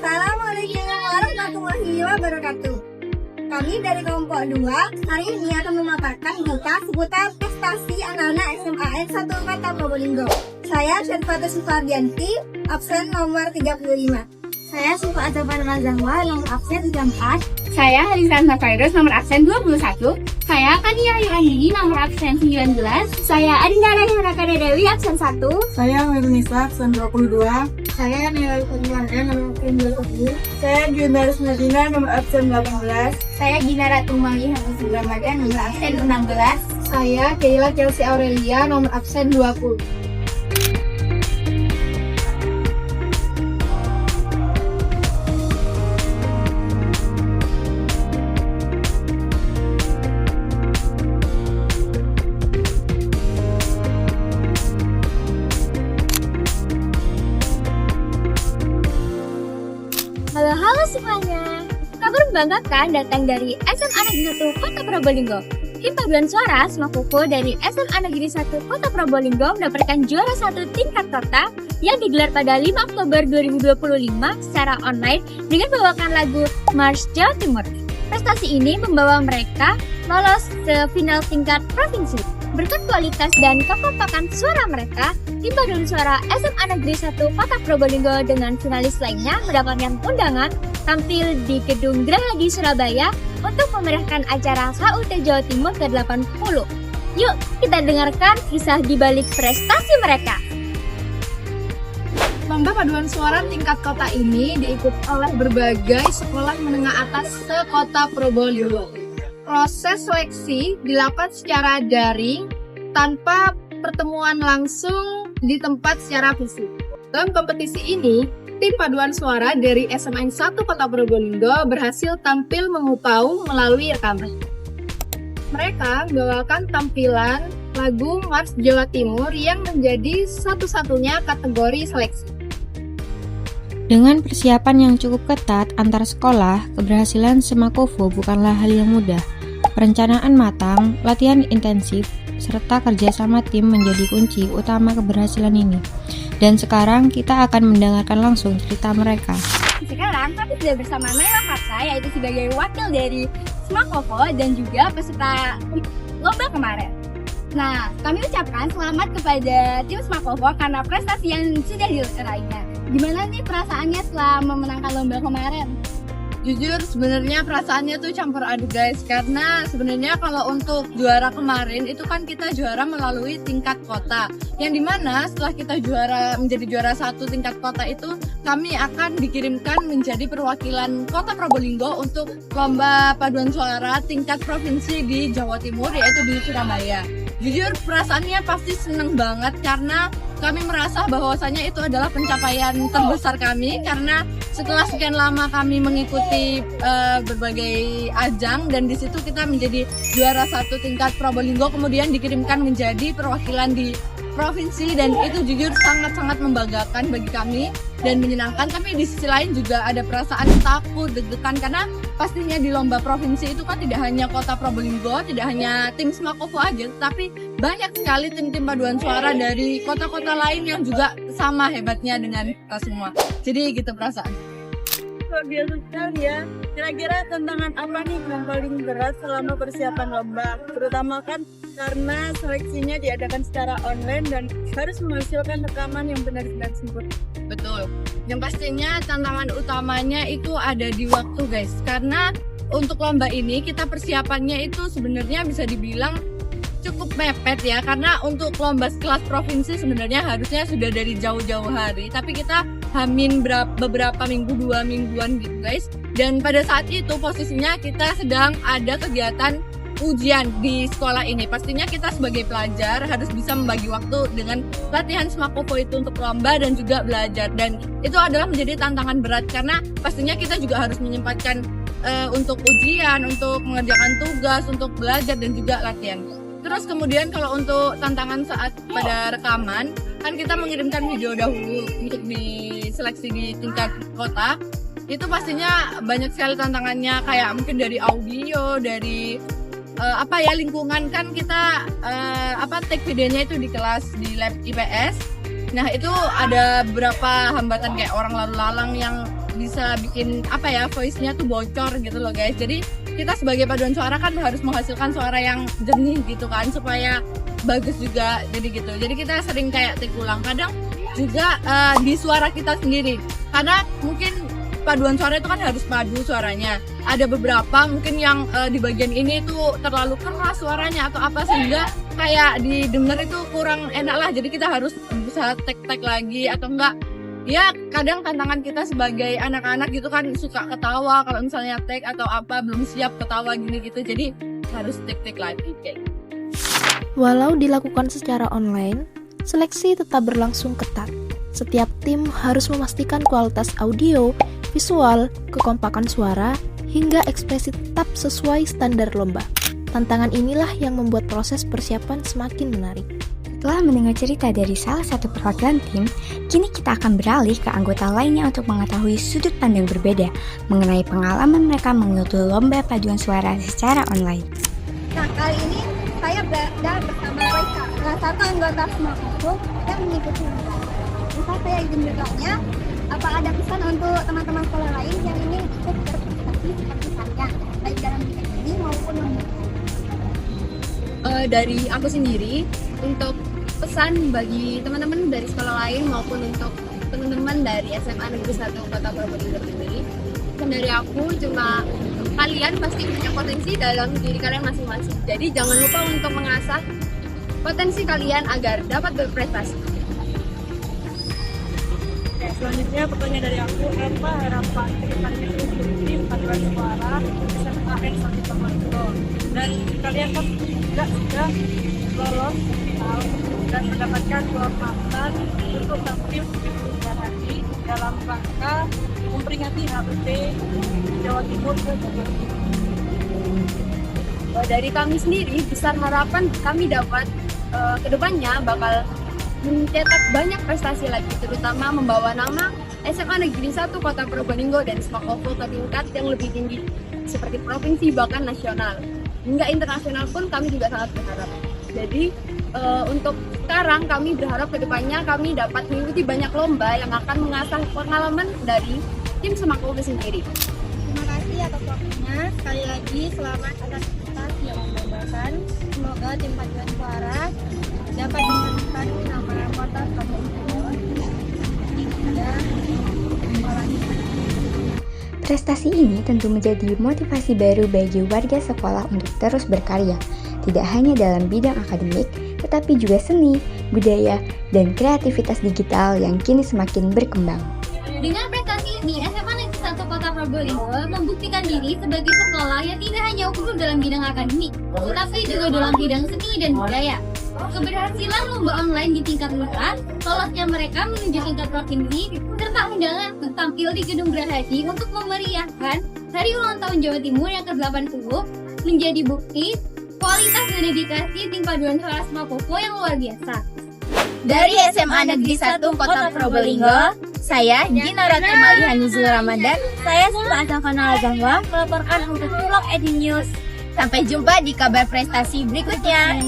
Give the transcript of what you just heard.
Assalamualaikum warahmatullahi wabarakatuh. Kami dari kelompok 2 hari ini akan memaparkan berita seputar prestasi anak-anak SMA N1 Kota Probolinggo. Saya Syarifah Sufardianti, absen nomor 35. Saya Sufa Azafar Zahwa, nomor absen 34. Saya Harisan Fairuz, nomor absen 21. Saya Kania Ayu nomor absen 19. Saya Adinda Rahimana Dewi, absen 1. Saya Mirunisa, absen 22. Saya Nilai Kurniana, nomor absen 20. Saya Junaris Medina, nomor absen 18. Saya Gina Ratumali, absen 9 Ramadan, nomor absen 16. Saya Keila Chelsea Aurelia, nomor absen 20. Halo semuanya. Kabar membanggakan datang dari SMA Negeri 1 Kota Probolinggo. Tim paduan suara Smakufo dari SMA Negeri 1 Kota Probolinggo mendapatkan juara 1 tingkat kota yang digelar pada 5 Oktober 2025 secara online dengan membawakan lagu March Jawa Timur. Prestasi ini membawa mereka lolos ke final tingkat provinsi. Berkat kualitas dan kekompakan suara mereka, tim paduan suara SMA Negeri 1 Kota Probolinggo dengan finalis lainnya mendapatkan undangan tampil di Gedung Gerahadi Surabaya untuk memeriahkan acara HUT Jawa Timur ke-80. Yuk, kita dengarkan kisah di balik prestasi mereka. Lomba paduan suara tingkat kota ini diikuti oleh berbagai sekolah menengah atas se-Kota Probolinggo. Proses seleksi dilakukan secara daring tanpa pertemuan langsung di tempat secara fisik. Dalam kompetisi ini, tim paduan suara dari SMA 1 Kota Probolinggo berhasil tampil mengupau melalui rekaman. Mereka membawakan tampilan lagu March Jawa Timur yang menjadi satu-satunya kategori seleksi. Dengan persiapan yang cukup ketat antar sekolah, keberhasilan Smakufo bukanlah hal yang mudah. Perencanaan matang, latihan intensif, serta kerjasama tim menjadi kunci utama keberhasilan ini. Dan sekarang kita akan mendengarkan langsung cerita mereka. Sekarang kami sudah bersama Naila Farsa, yaitu sebagai wakil dari Smakufo dan juga peserta lomba kemarin. Nah, kami ucapkan selamat kepada tim Smakufo karena prestasi yang sudah diraihnya. Gimana nih perasaannya setelah memenangkan lomba kemarin? Jujur sebenarnya perasaannya tuh campur aduk guys, karena sebenarnya kalau untuk juara kemarin itu kan kita juara melalui tingkat kota, yang dimana setelah kita menjadi juara 1 tingkat kota itu kami akan dikirimkan menjadi perwakilan Kota Probolinggo untuk lomba paduan suara tingkat provinsi di Jawa Timur, yaitu di Surabaya. Jujur perasaannya pasti seneng banget karena kami merasa bahwasanya itu adalah pencapaian terbesar kami, karena setelah sekian lama kami mengikuti berbagai ajang dan di situ kita menjadi juara 1 tingkat Probolinggo, kemudian dikirimkan menjadi perwakilan di provinsi, dan itu jujur sangat-sangat membanggakan bagi kami dan menyenangkan. Tapi di sisi lain juga ada perasaan takut, deg-degan, karena pastinya di lomba provinsi itu kan tidak hanya Kota Probolinggo, tidak hanya tim Smakufo aja, tapi banyak sekali tim-tim paduan suara dari kota-kota lain yang juga sama hebatnya dengan kita semua. Jadi gitu perasaan. Luar biasa sekali ya. Kira-kira tantangan apa nih yang paling berat selama persiapan lomba? Terutama kan karena seleksinya diadakan secara online dan harus menghasilkan rekaman yang benar-benar sempurna. Betul. Yang pastinya tantangan utamanya itu ada di waktu guys. Karena untuk lomba ini kita persiapannya itu sebenarnya bisa dibilang cukup mepet ya, karena untuk lomba kelas provinsi sebenarnya harusnya sudah dari jauh-jauh hari, tapi kita hamin beberapa minggu, 2 mingguan gitu guys. Dan pada saat itu posisinya kita sedang ada kegiatan ujian di sekolah ini. Pastinya kita sebagai pelajar harus bisa membagi waktu dengan latihan Smakufo itu untuk lomba dan juga belajar, dan itu adalah menjadi tantangan berat karena pastinya kita juga harus menyempatkan untuk ujian, untuk mengerjakan tugas, untuk belajar dan juga latihan. Terus kemudian kalau untuk tantangan saat pada rekaman, kan kita mengirimkan video dahulu untuk diseleksi di tingkat kota. Itu pastinya banyak sekali tantangannya, kayak mungkin dari audio, dari lingkungan kan kita take videonya itu di kelas di lab IPS. Nah itu ada beberapa hambatan kayak orang lalu lalang yang bisa bikin voice-nya tuh bocor gitu loh guys. Jadi kita sebagai paduan suara kan harus menghasilkan suara yang jernih gitu kan, supaya bagus juga, jadi gitu. Jadi kita sering kayak take ulang, kadang juga di suara kita sendiri, karena mungkin paduan suara itu kan harus padu suaranya. Ada beberapa mungkin yang di bagian ini tuh terlalu keras suaranya atau apa, sehingga kayak didengar itu kurang enak lah. Jadi kita harus bisa take lagi, atau enggak ya kadang tantangan kita sebagai anak-anak gitu kan suka ketawa kalau misalnya take atau apa, belum siap ketawa gini gitu, jadi harus take lagi kayak. Walau dilakukan secara online, seleksi tetap berlangsung ketat. Setiap tim harus memastikan kualitas audio, visual, kekompakan suara, hingga ekspresi tetap sesuai standar lomba. Tantangan inilah yang membuat proses persiapan semakin menarik. Setelah mendengar cerita dari salah satu perwakilan tim, kini kita akan beralih ke anggota lainnya untuk mengetahui sudut pandang berbeda mengenai pengalaman mereka mengikuti lomba paduan suara secara online. Nah, kali ini saya berada bersama Raika, salah satu anggota Semakofo yang mengikuti lomba. Maka saya izin bertanya, apa ada pesan untuk teman-teman sekolah lain yang ingin ikut berprestasi seperti saya, baik dalam bidang ini maupun lomba? Dari aku sendiri, untuk pesan bagi teman-teman dari sekolah lain maupun untuk teman-teman dari SMA Negeri 1 Kota Probolinggo ini, pesan dari aku cuma kalian pasti punya potensi dalam diri kalian masing-masing. Jadi jangan lupa untuk mengasah potensi kalian agar dapat berprestasi. Oke, selanjutnya pertanyaan dari aku, apa harapan kedepannya untuk tim paduan suara SMA N 1 Probolinggo? Dan kalian kan juga sudah lolos dan mendapatkan kehormatan untuk tampil di Pemilihan Haji dalam rangka memperingati HUT Jawa Timur ke Jawa Timur. Dari kami sendiri, besar harapan kami dapat kedepannya bakal mencetak banyak prestasi lagi, terutama membawa nama SMA Negeri 1 Kota Probolinggo dan Semakofo ke tingkat yang lebih tinggi seperti provinsi bahkan nasional. Hingga internasional pun kami juga sangat berharap. Jadi untuk sekarang kami berharap kedepannya kami dapat mengikuti banyak lomba yang akan mengasah pengalaman dari tim Semakofo sendiri. Terima kasih atas waktunya. Sekali lagi selamat atas prestasi yang membanggakan. Semoga tim paduan suara dapat mengharumkan nama kota Probolinggo dan Prestasi ini tentu menjadi motivasi baru bagi warga sekolah untuk terus berkarya, tidak hanya dalam bidang akademik, tetapi juga seni, budaya, dan kreativitas digital yang kini semakin berkembang. Dengan prestasi ini, SMA Negeri 1 Kota Probolinggo membuktikan diri sebagai sekolah yang tidak hanya unggul dalam bidang akademik, tetapi juga dalam bidang seni dan budaya. Keberhasilan lomba online di tingkat lurah, lolosnya mereka menuju tingkat provinsi, serta undangan untuk tampil di Gedung Gerahaji untuk memeriahkan Hari Ulang Tahun Jawa Timur yang ke-80 menjadi bukti kualitas dan dedikasi tim paduan suara Semakofo yang luar biasa. Dari SMA Negeri 1 Kota Probolinggo, saya Gina Ratu Malihani Ramadan. Saya Sifat Azafana Azahwa melaporkan untuk Vlog Edi News. Sampai jumpa di kabar prestasi berikutnya.